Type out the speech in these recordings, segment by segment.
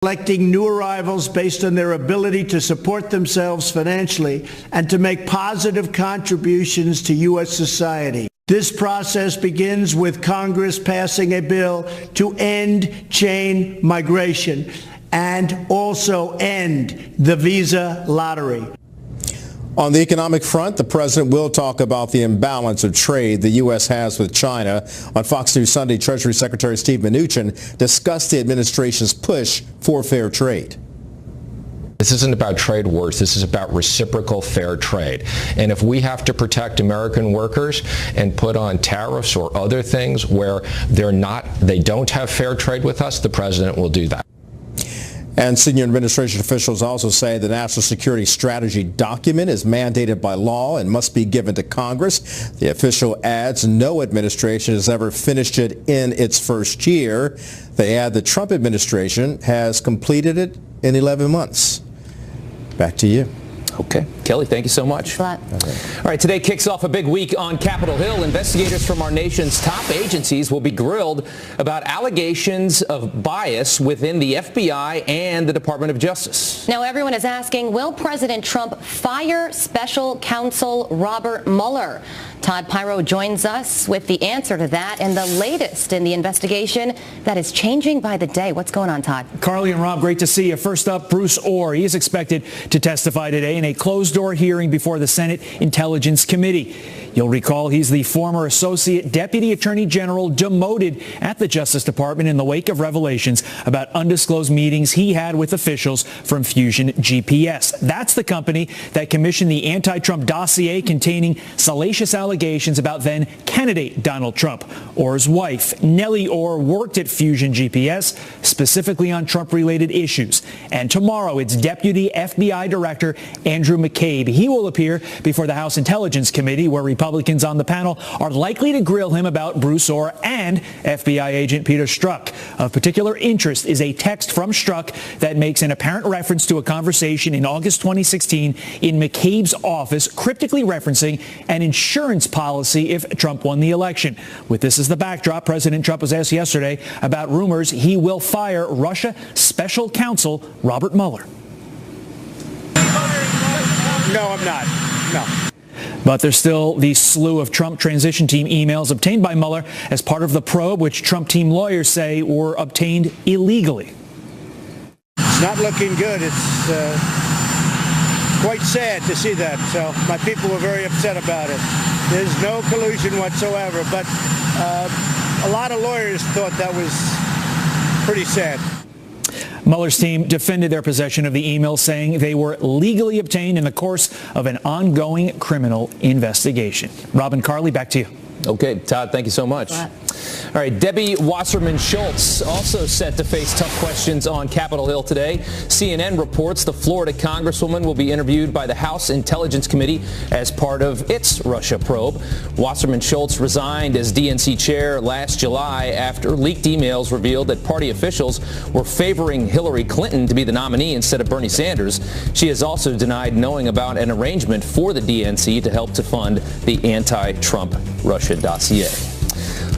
selecting new arrivals based on their ability to support themselves financially and to make positive contributions to U.S. society. This process begins with Congress passing a bill to end chain migration and also end the visa lottery. On the economic front, the president will talk about the imbalance of trade the U.S. has with China. On Fox News Sunday, Treasury Secretary Steve Mnuchin discussed the administration's push for fair trade. This isn't about trade wars. This is about reciprocal fair trade. And if we have to protect American workers and put on tariffs or other things where they don't have fair trade with us, the president will do that. And senior administration officials also say the national security strategy document is mandated by law and must be given to Congress. The official adds no administration has ever finished it in its first year. They add the Trump administration has completed it in 11 months. Back to you. Okay. Kelly, thank you so much. All right, today kicks off a big week on Capitol Hill. Investigators from our nation's top agencies will be grilled about allegations of bias within the FBI and the Department of Justice. Now everyone is asking, will President Trump fire special counsel Robert Mueller? Todd Pyro joins us with the answer to that and the latest in the investigation that is changing by the day. What's going on, Todd? Carly and Rob, great to see you. First up, Bruce Ohr. He is expected to testify today in a closed-door hearing before the Senate Intelligence Committee. You'll recall he's the former Associate Deputy Attorney General demoted at the Justice Department in the wake of revelations about undisclosed meetings he had with officials from Fusion GPS. That's the company that commissioned the anti-Trump dossier containing salacious allegations about then candidate Donald Trump. Ohr's wife, Nellie Ohr, worked at Fusion GPS, specifically on Trump-related issues. And tomorrow, it's Deputy FBI Director Andrew McCabe. He will appear before the House Intelligence Committee, where Republicans on the panel are likely to grill him about Bruce Ohr and FBI agent Peter Strzok. Of particular interest is a text from Strzok that makes an apparent reference to a conversation in August 2016 in McCabe's office, cryptically referencing an insurance policy if Trump won the election. With this as the backdrop, President Trump was asked yesterday about rumors he will fire Russia special counsel Robert Mueller. No, I'm not. No. But there's still the slew of Trump transition team emails obtained by Mueller as part of the probe, which Trump team lawyers say were obtained illegally. It's not looking good. It's quite sad to see that. So my people were very upset about it. There's no collusion whatsoever, but a lot of lawyers thought that was pretty sad. Mueller's team defended their possession of the emails, saying they were legally obtained in the course of an ongoing criminal investigation. Robin, Carly, back to you. Okay, Todd, thank you so much. All right, Debbie Wasserman Schultz also set to face tough questions on Capitol Hill today. CNN reports the Florida Congresswoman will be interviewed by the House Intelligence Committee as part of its Russia probe. Wasserman Schultz resigned as DNC chair last July after leaked emails revealed that party officials were favoring Hillary Clinton to be the nominee instead of Bernie Sanders. She has also denied knowing about an arrangement for the DNC to help to fund the anti-Trump Russia dossier.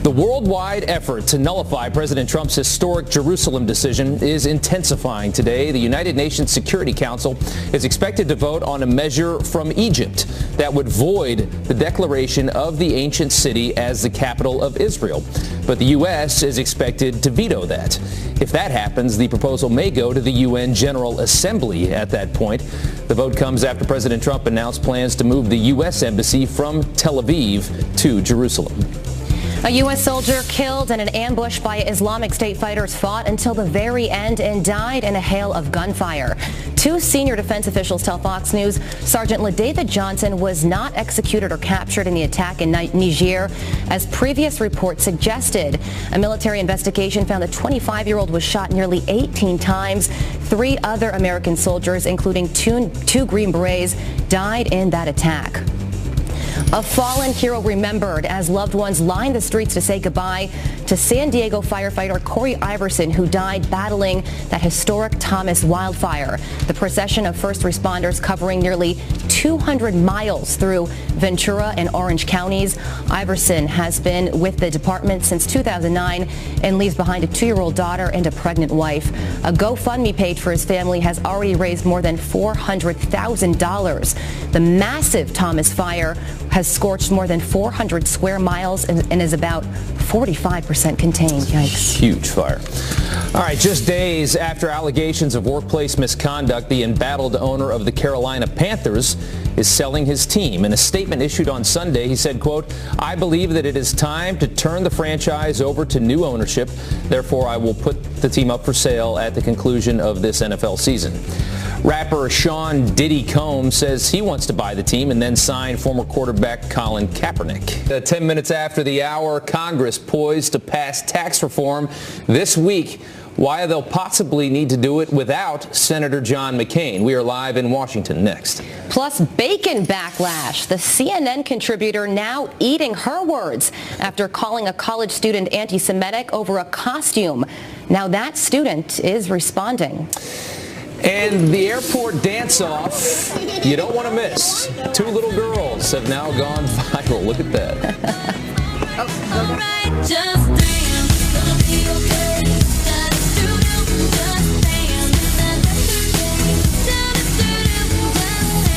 The worldwide effort to nullify President Trump's historic Jerusalem decision is intensifying today. The United Nations Security Council is expected to vote on a measure from Egypt that would void the declaration of the ancient city as the capital of Israel. But the U.S. is expected to veto that. If that happens, the proposal may go to the UN General Assembly at that point. The vote comes after President Trump announced plans to move the U.S. Embassy from Tel Aviv to Jerusalem. A U.S. soldier killed in an ambush by Islamic State fighters fought until the very end and died in a hail of gunfire. Two senior defense officials tell Fox News Sergeant LaDavid Johnson was not executed or captured in the attack in Niger, as previous reports suggested. A military investigation found the 25-year-old was shot nearly 18 times. 3 other American soldiers, including two Green Berets, died in that attack. A fallen hero remembered as loved ones line the streets to say goodbye to San Diego firefighter Corey Iverson, who died battling that historic Thomas wildfire. The procession of first responders covering nearly 200 miles through Ventura and Orange counties. Iverson has been with the department since 2009 and leaves behind a 2-year-old daughter and a pregnant wife. A GoFundMe page for his family has already raised more than $400,000. The massive Thomas fire has scorched more than 400 square miles and is about 45% contained. Yikes. Huge fire. All right, just days after allegations of workplace misconduct, the embattled owner of the Carolina Panthers is selling his team. In a statement issued on Sunday, he said, quote, "I believe that it is time to turn the franchise over to new ownership. Therefore, I will put the team up for sale at the conclusion of this NFL season." Rapper Sean Diddy Combs says he wants to buy the team and then sign former quarterback Colin Kaepernick. 10 minutes after the hour, Congress poised to pass tax reform this week. Why they'll possibly need to do it without Senator John McCain. We are live in Washington next. Plus, bacon backlash. The CNN contributor now eating her words after calling a college student anti-Semitic over a costume. Now that student is responding. And the airport dance-off you don't want to miss. 2 little girls have now gone viral. Look at that.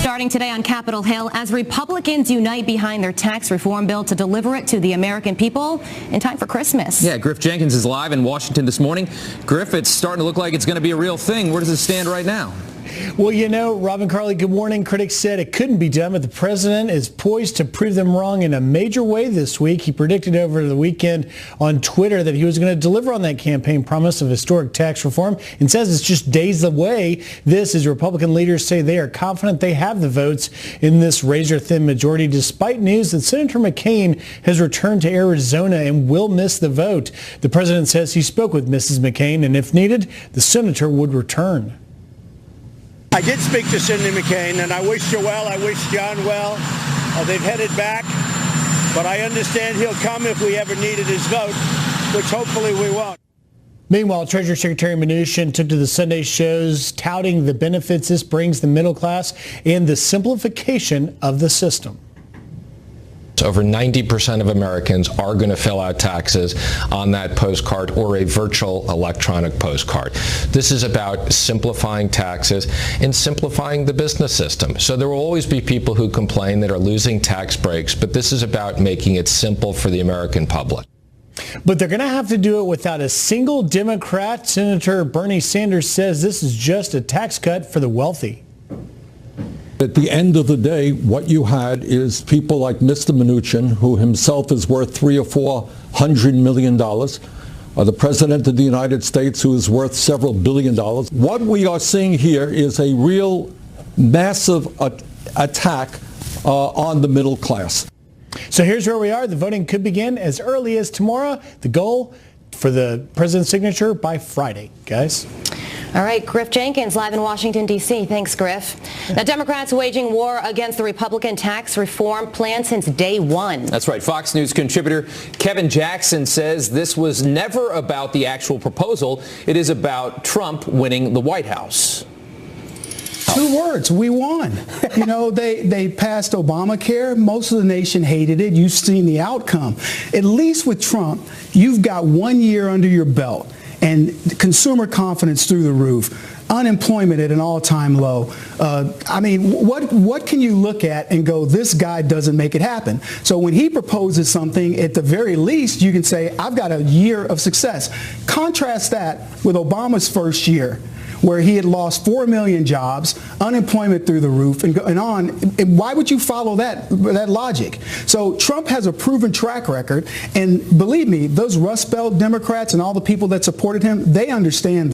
Starting today on Capitol Hill as Republicans unite behind their tax reform bill to deliver it to the American people in time for Christmas. Yeah, Griff Jenkins is live in Washington this morning. Griff, it's starting to look like it's going to be a real thing. Where does it stand right now? Well, you know, Robin Carly, good morning. Critics said it couldn't be done, but the president is poised to prove them wrong in a major way this week. He predicted over the weekend on Twitter that he was going to deliver on that campaign promise of historic tax reform and says it's just days away. This is Republican leaders say they are confident they have the votes in this razor-thin majority, despite news that Senator McCain has returned to Arizona and will miss the vote. The president says he spoke with Mrs. McCain, and if needed, the senator would return. I did speak to Cindy McCain, and I wish her well. I wish John well. They've headed back, but I understand he'll come if we ever needed his vote, which hopefully we won't. Meanwhile, Treasury Secretary Mnuchin took to the Sunday shows touting the benefits this brings the middle class and the simplification of the system. Over 90% of Americans are going to fill out taxes on that postcard or a virtual electronic postcard. This is about simplifying taxes and simplifying the business system. So there will always be people who complain that are losing tax breaks, but this is about making it simple for the American public. But they're going to have to do it without a single Democrat. Senator Bernie Sanders says this is just a tax cut for the wealthy. At the end of the day, what you had is people like Mr. Mnuchin, who himself is worth $300 or $400 million, the President of the United States, who is worth several billion dollars. What we are seeing here is a real massive attack on the middle class. So here's where we are. The voting could begin as early as tomorrow. The goal for the president's signature by Friday, guys. All right, Griff Jenkins, live in Washington, D.C. Thanks, Griff. Now, Democrats waging war against the Republican tax reform plan since day one. That's right. Fox News contributor Kevin Jackson says this was never about the actual proposal. It is about Trump winning the White House. 2 words, we won. You know, they passed Obamacare. Most of the nation hated it. You've seen the outcome. At least with Trump, you've got 1 year under your belt. And consumer confidence through the roof, unemployment at an all-time low. I mean, what can you look at and go, this guy doesn't make it happen? So when he proposes something, at the very least, you can say, I've got a year of success. Contrast that with Obama's first year, where he had lost 4 million jobs, unemployment through the roof, and on. Why would you follow that logic? So Trump has a proven track record, and believe me, those Rust Belt Democrats and all the people that supported him, they understand.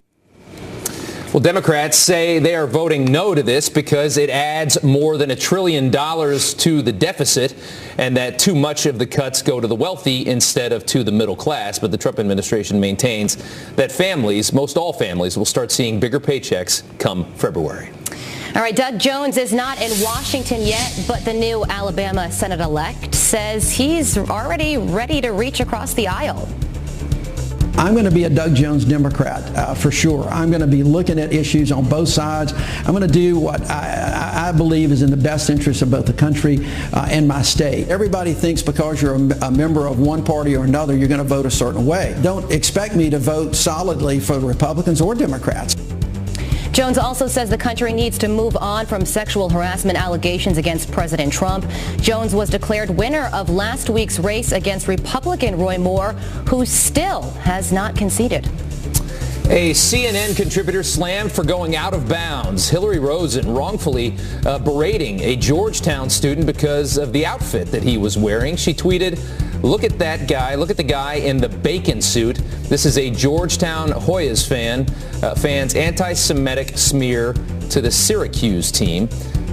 Well, Democrats say they are voting no to this because it adds more than $1 trillion to the deficit and that too much of the cuts go to the wealthy instead of to the middle class. But the Trump administration maintains that families, most all families, will start seeing bigger paychecks come February. All right, Doug Jones is not in Washington yet, but the new Alabama Senate-elect says he's already ready to reach across the aisle. I'm going to be a Doug Jones Democrat for sure. I'm going to be looking at issues on both sides. I'm going to do what I believe is in the best interest of both the country and my state. Everybody thinks because you're a member of one party or another, you're going to vote a certain way. Don't expect me to vote solidly for Republicans or Democrats. Jones also says the country needs to move on from sexual harassment allegations against President Trump. Jones was declared winner of last week's race against Republican Roy Moore, who still has not conceded. A CNN contributor slammed for going out of bounds. Hillary Rosen wrongfully berating a Georgetown student because of the outfit that he was wearing. She tweeted, "Look at that guy. Look at the guy in the bacon suit. This is a Georgetown Hoyas fan's anti-Semitic smear to the Syracuse team."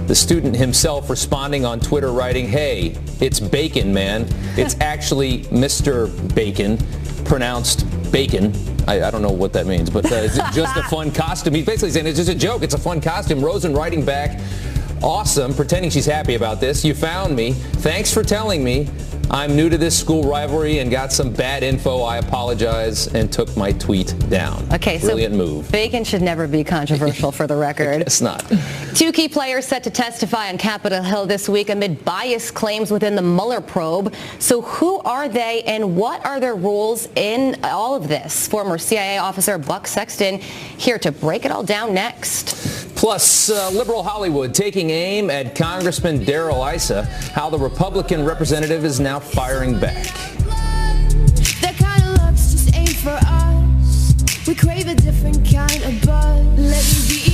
The student himself responding on Twitter writing, "Hey, it's bacon, man. It's actually Mr. Bacon, pronounced bacon." I don't know what that means, but it's just a fun costume. He's basically saying it's just a joke. It's a fun costume. Rosen writing back, "Awesome," pretending she's happy about this. "You found me. Thanks for telling me. I'm new to this school rivalry and got some bad info. I apologize," and took my tweet down. Okay, brilliant so move. Bacon should never be controversial for the record. It's not. Two key players set to testify on Capitol Hill this week amid bias claims within the Mueller probe. So who are they and what are their roles in all of this? Former CIA officer Buck Sexton here to break it all down next. Plus, liberal Hollywood taking aim at Congressman Darrell Issa, how the Republican representative is now firing back. That kind of looks just ain't for us. We crave a different kind of buzz. Let me be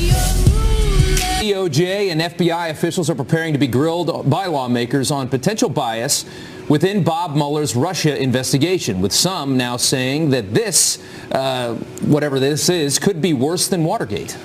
your DOJ and FBI officials are preparing to be grilled by lawmakers on potential bias within Bob Mueller's Russia investigation, with some now saying that this, whatever this is, could be worse than Watergate.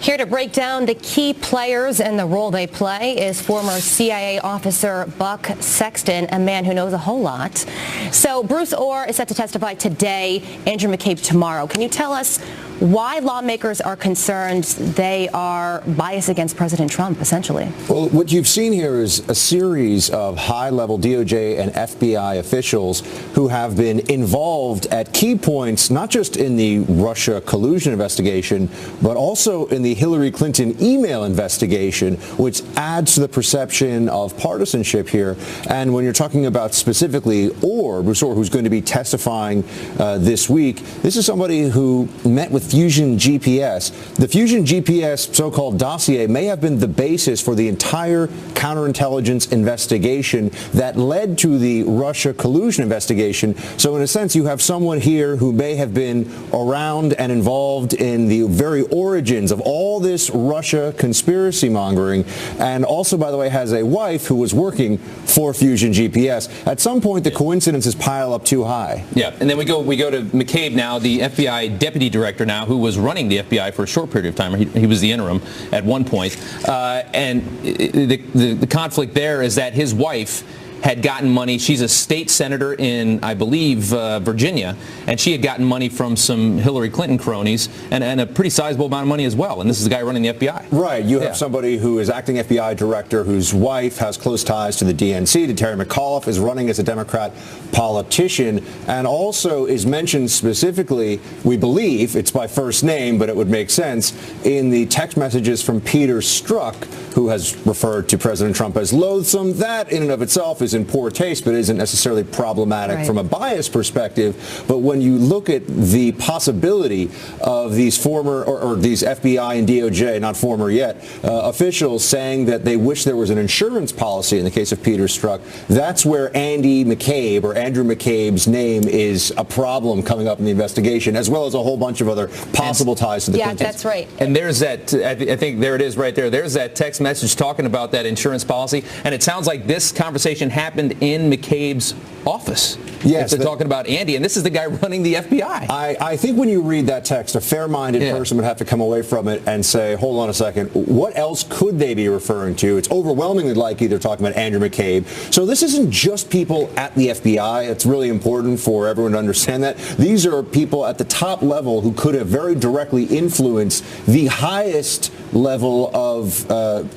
Here to break down the key players and the role they play is former CIA officer Buck Sexton, a man who knows a whole lot. So Bruce Ohr is set to testify today, Andrew McCabe tomorrow. Can you tell us why lawmakers are concerned they are biased against President Trump, essentially? Well, what you've seen here is a series of high-level DOJ and FBI officials who have been involved at key points, not just in the Russia collusion investigation, but also in the Hillary Clinton email investigation, which adds to the perception of partisanship here. And when you're talking about specifically Bruce Ohr, who's going to be testifying this week, this is somebody who met with Fusion GPS. The Fusion GPS so-called dossier may have been the basis for the entire counterintelligence investigation that led to the Russia collusion investigation. So in a sense, you have someone here who may have been around and involved in the very origins of all this Russia conspiracy mongering, and also, by the way, has a wife who was working for Fusion GPS. At some point, the coincidences pile up too high. Yeah, and then we go to McCabe now, the FBI deputy director now, who was running the FBI for a short period of time. He was the interim at one point. And the conflict there is that his wife had gotten money. She's a state senator in, I believe, Virginia, and she had gotten money from some Hillary Clinton cronies and a pretty sizable amount of money as well. And this is the guy running the FBI. Right. You have somebody who is acting FBI director whose wife has close ties to the DNC, to Terry McAuliffe, is running as a Democrat politician, and also is mentioned specifically, we believe, it's by first name, but it would make sense, in the text messages from Peter Strzok, who has referred to President Trump as loathsome. That in and of itself is in poor taste, but isn't necessarily problematic from a bias perspective. But when you look at the possibility of these former, or these FBI and DOJ, not former yet, officials saying that they wish there was an insurance policy in the case of Peter Strzok, that's where Andy McCabe, or Andrew McCabe's name, is a problem coming up in the investigation, as well as a whole bunch of other possible ties to the Clintons. Yeah, that's right. And there's that, I think there it is right there. There's that text message talking about that insurance policy, and it sounds like this conversation happened in McCabe's office. Yes. They're talking about Andy, and this is the guy running the FBI. I think when you read that text, a fair-minded person would have to come away from it and say, hold on a second, what else could they be referring to? It's overwhelmingly likely they're talking about Andrew McCabe. So this isn't just people at the FBI. It's really important for everyone to understand that. These are people at the top level who could have very directly influenced the highest level of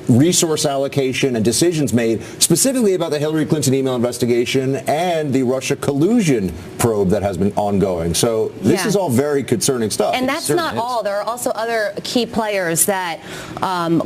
resource allocation and decisions made specifically about the Hillary Clinton email investigation and and the Russia collusion probe that has been ongoing. So this is all very concerning stuff. And that's not all. There are also other key players that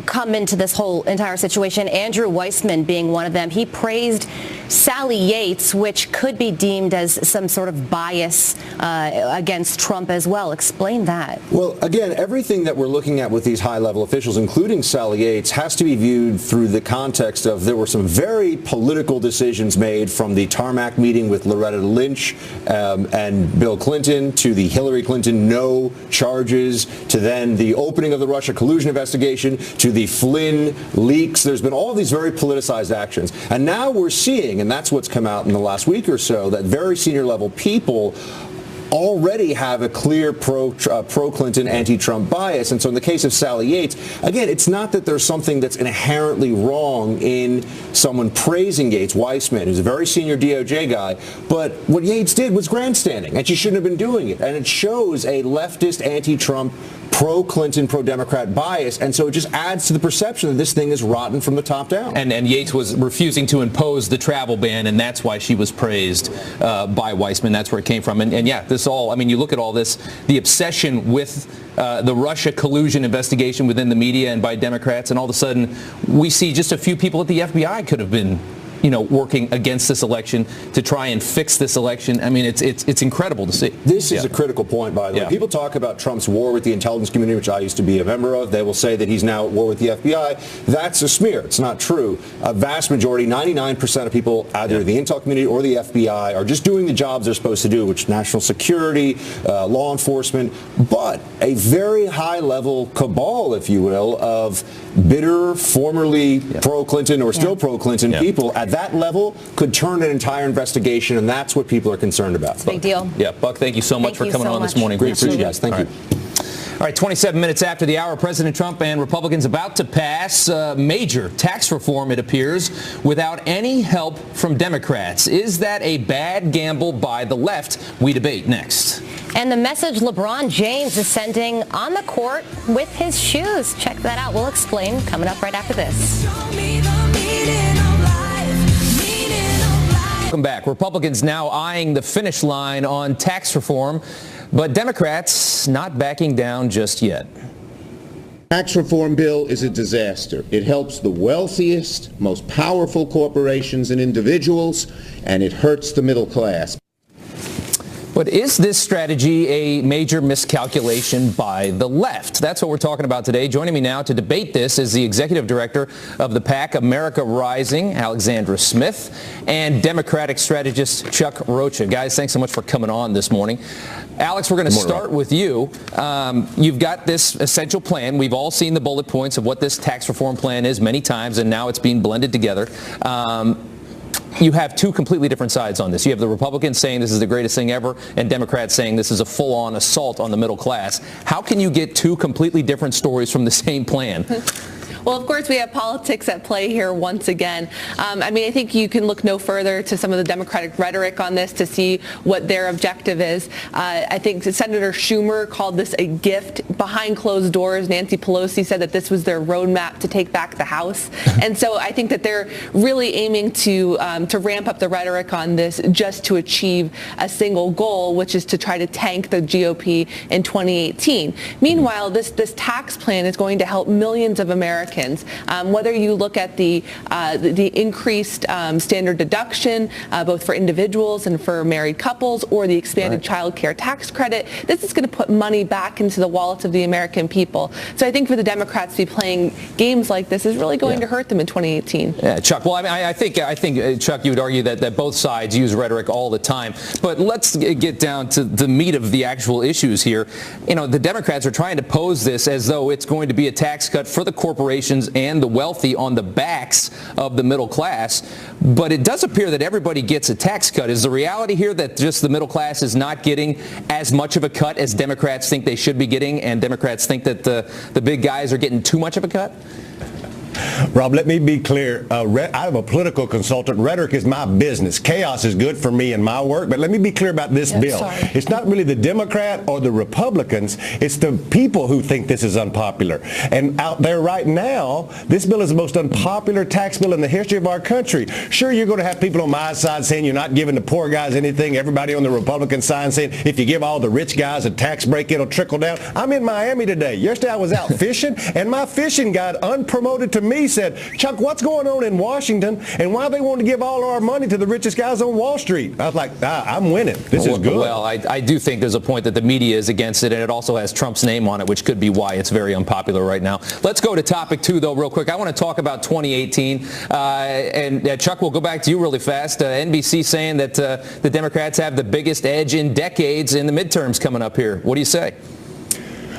come into this whole entire situation. Andrew Weissman being one of them. He praised Sally Yates, which could be deemed as some sort of bias against Trump as well. Explain that. Well, again, everything that we're looking at with these high-level officials, including Sally Yates, has to be viewed through the context of there were some very political decisions made, from the tarmac meeting with Loretta Lynch and Bill Clinton, to the Hillary Clinton no charges, to then the opening of the Russia collusion investigation, to the Flynn leaks. There's been all of these very politicized actions. And now we're seeing, and that's what's come out in the last week or so, that very senior level people already have a clear pro-Clinton, anti-Trump bias. And so in the case of Sally Yates, again, it's not that there's something that's inherently wrong in someone praising Yates. Weissman, who's a very senior DOJ guy, but what Yates did was grandstanding, and she shouldn't have been doing it. And it shows a leftist, anti-Trump, pro-Clinton, pro-Democrat bias, and so it just adds to the perception that this thing is rotten from the top down. And Yates was refusing to impose the travel ban, and that's why she was praised by Weissman. That's where it came from. And yeah, this all, I mean, you look at all this, the obsession with the Russia collusion investigation within the media and by Democrats, and all of a sudden we see just a few people at the FBI could have been, you know, working against this election to try and fix this election. I mean, it's incredible to see. This is a critical point, by the way. People talk about Trump's war with the intelligence community, which I used to be a member of. They will say that he's now at war with the FBI. That's a smear. It's not true. A vast majority, 99% of people, either the intel community or the FBI, are just doing the jobs they're supposed to do, which is national security, law enforcement, but a very high-level cabal, if you will, of bitter, formerly pro-Clinton or still pro-Clinton people at that level could turn an entire investigation, and that's what people are concerned about. It's a big deal. Yeah, Buck, thank you so much for coming on this morning. Great to see you guys. Thank you. All right, 27 minutes after the hour, President Trump and Republicans about to pass major tax reform, it appears, without any help from Democrats. Is that a bad gamble by the left? We debate next. And the message LeBron James is sending on the court with his shoes. Check that out. We'll explain coming up right after this. Welcome back. Republicans now eyeing the finish line on tax reform, but Democrats not backing down just yet. Tax reform bill is a disaster. It helps the wealthiest, most powerful corporations and individuals, and it hurts the middle class. But is this strategy a major miscalculation by the left? That's what we're talking about today. Joining me now to debate this is the executive director of the PAC, America Rising, Alexandra Smith, and Democratic strategist Chuck Rocha. Guys, thanks so much for coming on this morning. Alex, we're going to start with you. You've got this essential plan. We've all seen the bullet points of what this tax reform plan is many times, and now it's being blended together. You have two completely different sides on this. You have the Republicans saying this is the greatest thing ever, and Democrats saying this is a full-on assault on the middle class. How can you get two completely different stories from the same plan? Well, of course, we have politics at play here once again. I mean, I think you can look no further to some of the Democratic rhetoric on this to see what their objective is. I think Senator Schumer called this a gift behind closed doors. Nancy Pelosi said that this was their roadmap to take back the House. And so I think that they're really aiming to ramp up the rhetoric on this just to achieve a single goal, which is to try to tank the GOP in 2018. Meanwhile, this tax plan is going to help millions of Americans. Whether you look at the increased standard deduction, both for individuals and for married couples, or the expanded child care tax credit, this is going to put money back into the wallets of the American people. So I think for the Democrats to be playing games like this is really going to hurt them in 2018. Yeah, Chuck. Well, I mean, I think Chuck, you would argue that both sides use rhetoric all the time. But let's get down to the meat of the actual issues here. You know, the Democrats are trying to pose this as though it's going to be a tax cut for the corporations and the wealthy on the backs of the middle class. But it does appear that everybody gets a tax cut. Is the reality here that just the middle class is not getting as much of a cut as Democrats think they should be getting, and Democrats think that the big guys are getting too much of a cut? Rob, let me be clear. I'm a political consultant. Rhetoric is my business. Chaos is good for me and my work, but let me be clear about this bill. Sorry. It's not really the Democrat or the Republicans. It's the people who think this is unpopular. And out there right now, this bill is the most unpopular tax bill in the history of our country. Sure, you're going to have people on my side saying you're not giving the poor guys anything. Everybody on the Republican side saying if you give all the rich guys a tax break, it'll trickle down. I'm in Miami today. Yesterday I was out fishing, and my fishing guide, unpromoted to me, said, Chuck, what's going on in Washington, and why they want to give all our money to the richest guys on Wall Street? I was like, I'm winning. This is good. Well, I do think there's a point that the media is against it, and it also has Trump's name on it, which could be why it's very unpopular right now. Let's go to topic 2, though, real quick. I want to talk about 2018, and Chuck, we'll go back to you really fast. NBC saying that the Democrats have the biggest edge in decades in the midterms coming up here. What do you say?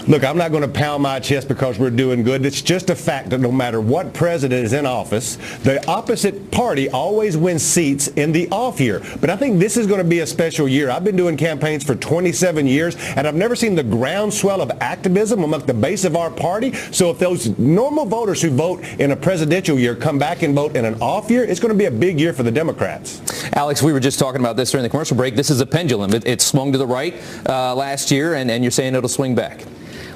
Look, I'm not going to pound my chest because we're doing good. It's just a fact that no matter what president is in office, the opposite party always wins seats in the off year. But I think this is going to be a special year. I've been doing campaigns for 27 years, and I've never seen the groundswell of activism among the base of our party. So if those normal voters who vote in a presidential year come back and vote in an off year, it's going to be a big year for the Democrats. Alex, we were just talking about this during the commercial break. This is a pendulum. It swung to the right last year, and you're saying it'll swing back.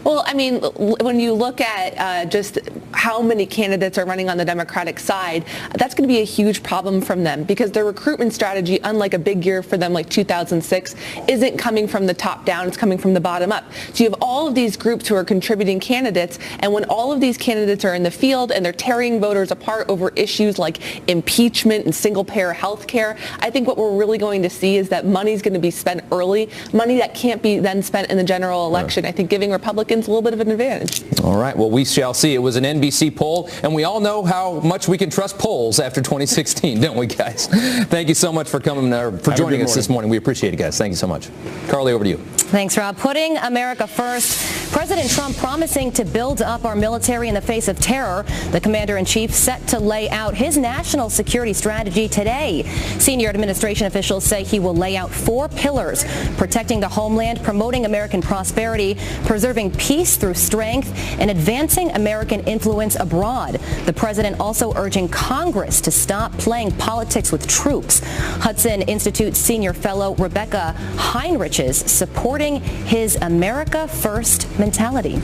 Well, I mean, when you look at just how many candidates are running on the Democratic side, that's going to be a huge problem from them because their recruitment strategy, unlike a big year for them like 2006, isn't coming from the top down, it's coming from the bottom up. So you have all of these groups who are contributing candidates, and when all of these candidates are in the field and they're tearing voters apart over issues like impeachment and single-payer health care, I think what we're really going to see is that money's going to be spent early, money that can't be then spent in the general election. I think giving Republicans a little bit of an advantage. All right. Well, we shall see. It was an NBC poll, and we all know how much we can trust polls after 2016, don't we, guys? Thank you so much for coming, for joining us this morning. We appreciate it, guys. Thank you so much. Carly, over to you. Thanks, Rob. Putting America first. President Trump promising to build up our military in the face of terror. The commander-in-chief set to lay out his national security strategy today. Senior administration officials say he will lay out 4 pillars: protecting the homeland, promoting American prosperity, preserving peace through strength, and advancing American influence abroad. The president also urging Congress to stop playing politics with troops. Hudson Institute senior fellow Rebecca Heinrich is supporting his America First mentality.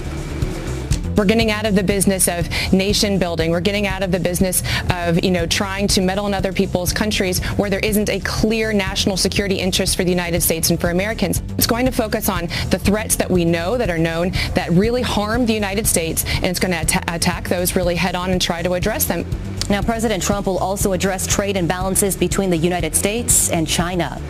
We're getting out of the business of nation building. We're getting out of the business of, trying to meddle in other people's countries where there isn't a clear national security interest for the United States and for Americans. It's going to focus on the threats that we know, that are known, that really harm the United States, and it's going to attack those really head on and try to address them. Now, President Trump will also address trade imbalances between the United States and China.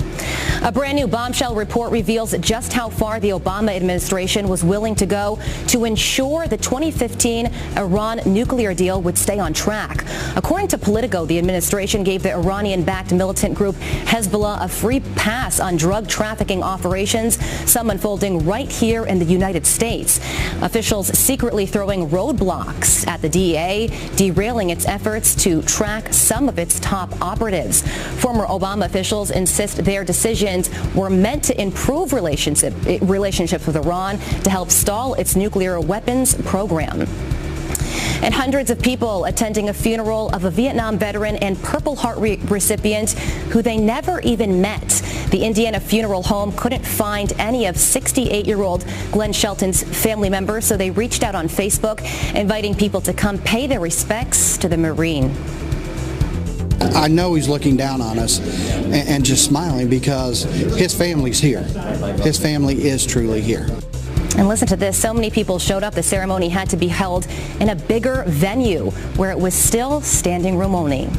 A brand new bombshell report reveals just how far the Obama administration was willing to go to ensure the 2015 Iran nuclear deal would stay on track. According to Politico, the administration gave the Iranian-backed militant group Hezbollah a free pass on drug trafficking operations, some unfolding right here in the United States. Officials secretly throwing roadblocks at the DEA, derailing its efforts to track some of its top operatives. Former Obama officials insist their decisions were meant to improve relationships with Iran to help stall its nuclear weapons program. And hundreds of people attending a funeral of a Vietnam veteran and Purple Heart recipient who they never even met. The Indiana Funeral Home couldn't find any of 68-year-old Glenn Shelton's family members, so they reached out on Facebook, inviting people to come pay their respects to the Marine. I know he's looking down on us and just smiling because his family's here. His family is truly here. And listen to this. So many people showed up. The ceremony had to be held in a bigger venue where it was still standing room only.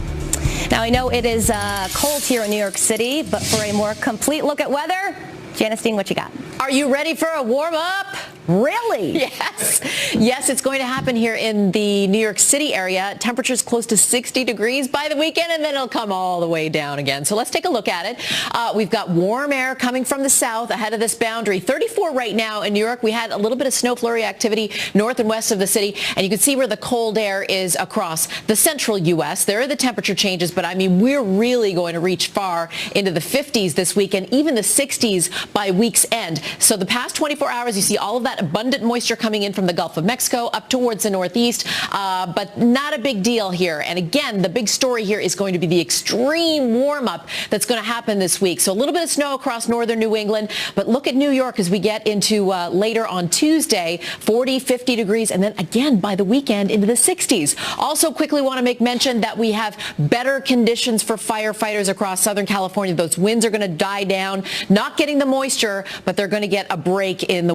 Now, I know it is cold here in New York City, but for a more complete look at weather, Janice Dean, what you got? Are you ready for a warm-up? Really? Yes. Yes, it's going to happen here in the New York City area. Temperatures close to 60 degrees by the weekend, and then it'll come all the way down again. So let's take a look at it. We've got warm air coming from the south ahead of this boundary. 34 right now in New York. We had a little bit of snow flurry activity north and west of the city, and you can see where the cold air is across the central U.S. There are the temperature changes, but I mean, we're really going to reach far into the 50s this weekend, even the 60s by week's end. So the past 24 hours, you see all of that abundant moisture coming in from the Gulf of Mexico up towards the northeast, but not a big deal here. And again, the big story here is going to be the extreme warm-up that's going to happen this week. So a little bit of snow across northern New England, but look at New York as we get into later on Tuesday, 40, 50 degrees, and then again by the weekend into the 60s. Also quickly want to make mention that we have better conditions for firefighters across Southern California. Those winds are going to die down, not getting the moisture, but they're going to get a break in the